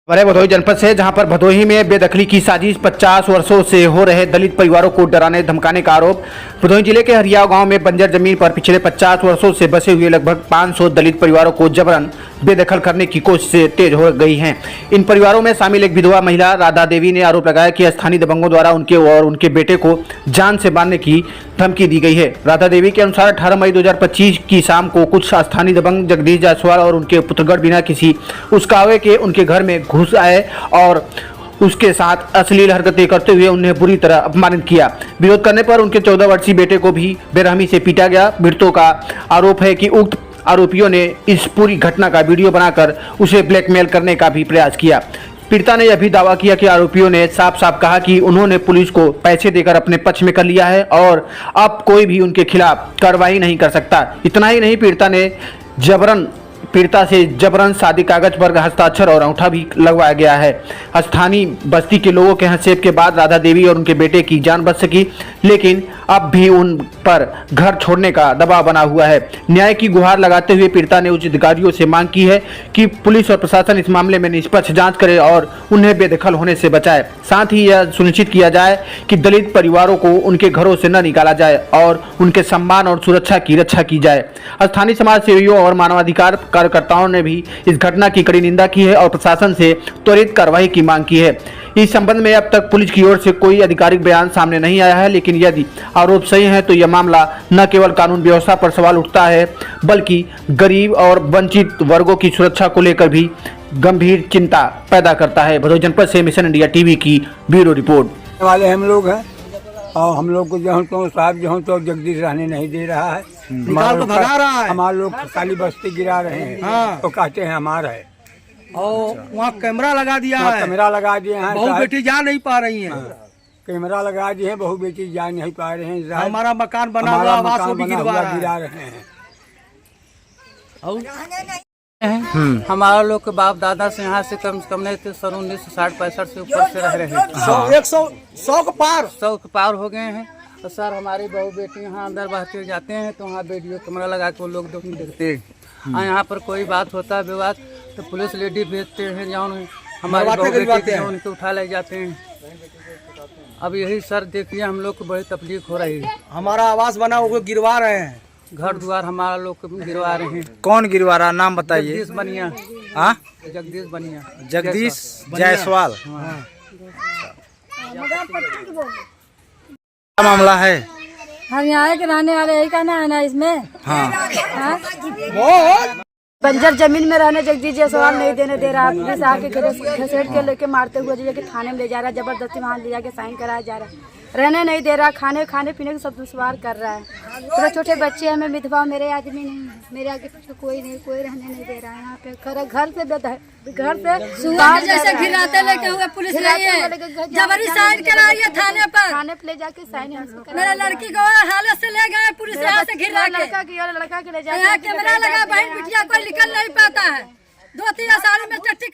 बड़े भदोही जनपद से, जहां पर भदोही में बेदखली की साजिश 50 वर्षों से हो रहे दलित परिवारों को डराने धमकाने का आरोप। भदोही जिले के हरियाव गांव में बंजर जमीन पर पिछले 50 वर्षों से बसे हुए लगभग 500 दलित परिवारों को जबरन बेदखल करने की कोशिशें तेज हो गई हैं। इन परिवारों में शामिल एक विधवा महिला राधा देवी ने आरोप लगाया कि स्थानीय दबंगों द्वारा उनके और उनके बेटे को जान से मारने की धमकी दी गई है। राधा देवी के अनुसार 18 मई 2025 की शाम को कुछ स्थानीय दबंग जगदीश जायसवाल और उनके पुत्रगढ़ बिना किसी उस्कावे के उनके घर में घुस आए और उसके साथ अश्लील हरकतें करते हुए उन्हें बुरी तरह अपमानित किया। विरोध करने पर उनके 14 वर्षीय बेटे को भी बेरहमी से पीटा गया। पीड़ितों का आरोप है कि उक्त आरोपियों ने इस पूरी घटना का वीडियो बनाकर उसे ब्लैकमेल करने का भी प्रयास किया। पीड़िता ने यह भी दावा किया कि आरोपियों ने साफ साफ कहा कि उन्होंने पुलिस को पैसे देकर अपने पक्ष में कर लिया है और अब कोई भी उनके खिलाफ कार्रवाई नहीं कर सकता। इतना ही नहीं, पीड़िता से जबरन शादी कागज पर हस्ताक्षर और अंगूठा भी लगवाया गया है। स्थानीय बस्ती के लोगों के हस्तक्षेप के बाद राधा देवी और उनके बेटे की जान बच सकी, लेकिन अब भी उन पर घर छोड़ने का दबाव बना हुआ है। न्याय की गुहार लगाते हुए पीड़िता ने उच्च अधिकारियों से मांग की है कि पुलिस और प्रशासन इस मामले में निष्पक्ष जांच करे और उन्हें बेदखल होने से बचाए। साथ ही यह सुनिश्चित किया जाए कि दलित परिवारों को उनके घरों से न निकाला जाए और उनके सम्मान और सुरक्षा की रक्षा की जाए। स्थानीय समाज सेवियों और मानवाधिकार कार्यकर्ताओं ने भी इस घटना की कड़ी निंदा की है और प्रशासन से त्वरित कार्रवाई की मांग की है। इस संबंध में अब तक पुलिस की ओर से कोई आधिकारिक बयान सामने नहीं आया है, लेकिन यदि आरोप सही है तो यह मामला न केवल कानून व्यवस्था पर सवाल उठता है, बल्कि गरीब और वंचित वर्गों की सुरक्षा को लेकर भी गंभीर चिंता पैदा करता है। भदोही जनपद से मिशन इंडिया टीवी की ब्यूरो रिपोर्ट। वाले हम लोग हैं और हम लोग को जो तो साहब जो तो जगदीश रहने नहीं दे रहा है, निकाल तो भगा रहा है। हमारे लोग काली बस्ती गिरा रहे हैं। हाँ। तो कहते हैं हमारा है और वहाँ कैमरा लगा दिया है। कैमरा लगा दिए हैं, बहू बेटी जा नहीं पा रही हैं। कैमरा लगा दिए हैं, बहू बेटी जा नहीं पा रहे हैं। हमारा मकान बना हुआ आवास वो भी गिरा रहे हैं। हमारा लोग के बाप दादा से यहाँ से कम नहीं थे, सन 1960-65 से ऊपर से रह रहे हैं। 100 के पार हो गए हैं। तो सर हमारी बहू बेटी यहाँ अंदर बाहर के जाते हैं तो वहाँ वीडियो कैमरा लगा के वो लोग देखते हैं। और यहाँ पर कोई बात होता है विवाद तो पुलिस लेडी भेजते हैं, जहाँ हमारी बहू बेटी हैं उनके उठा ले जाते हैं। अब यही सर देखिए हम लोग को बड़ी तकलीफ हो रही है। हमारा आवास बना वो गिरवा रहे हैं, घर द्वार हमारा लोग को गिरवा रहे हैं। कौन गिरवा रहा, नाम बताइए। जगदीश बनिया। हाँ, जगदीश बनिया, जगदीश जायसवाल। क्या मामला है? हम यहाँ के रहने वाले, यही कहना है ना इसमें। हाँ। बंजर जमीन में रहने जगदीश जायसवाल नहीं देने दे रहा। पुलिस आके घसीट के लेके मारते हुए जाके थाने में ले जा रहा है, जबरदस्ती वहाँ ले जाके साइन कराया जा रहा है। रहने नहीं दे रहा, खाने पीने का सब दुश्वार कर रहा है। पूरे छोटे बच्चे हैं, मैं विधवा, मेरे आदमी नहीं, मेरे आगे पीछे कोई नहीं, कोई रहने नहीं दे रहा है यहाँ पे। घर से बाहर जैसे घिराते लेके हुए पुलिस जबरी साइन कराई है थाने पे ले जाके साइन। मेरा लड़की को हालत से ले गए पुलिस, यहाँ से घिरा लड़का के ले जाके कैमरा लगा, बहन बिटिया कोई निकल नहीं पाता है। 2-3 साल में टट्टी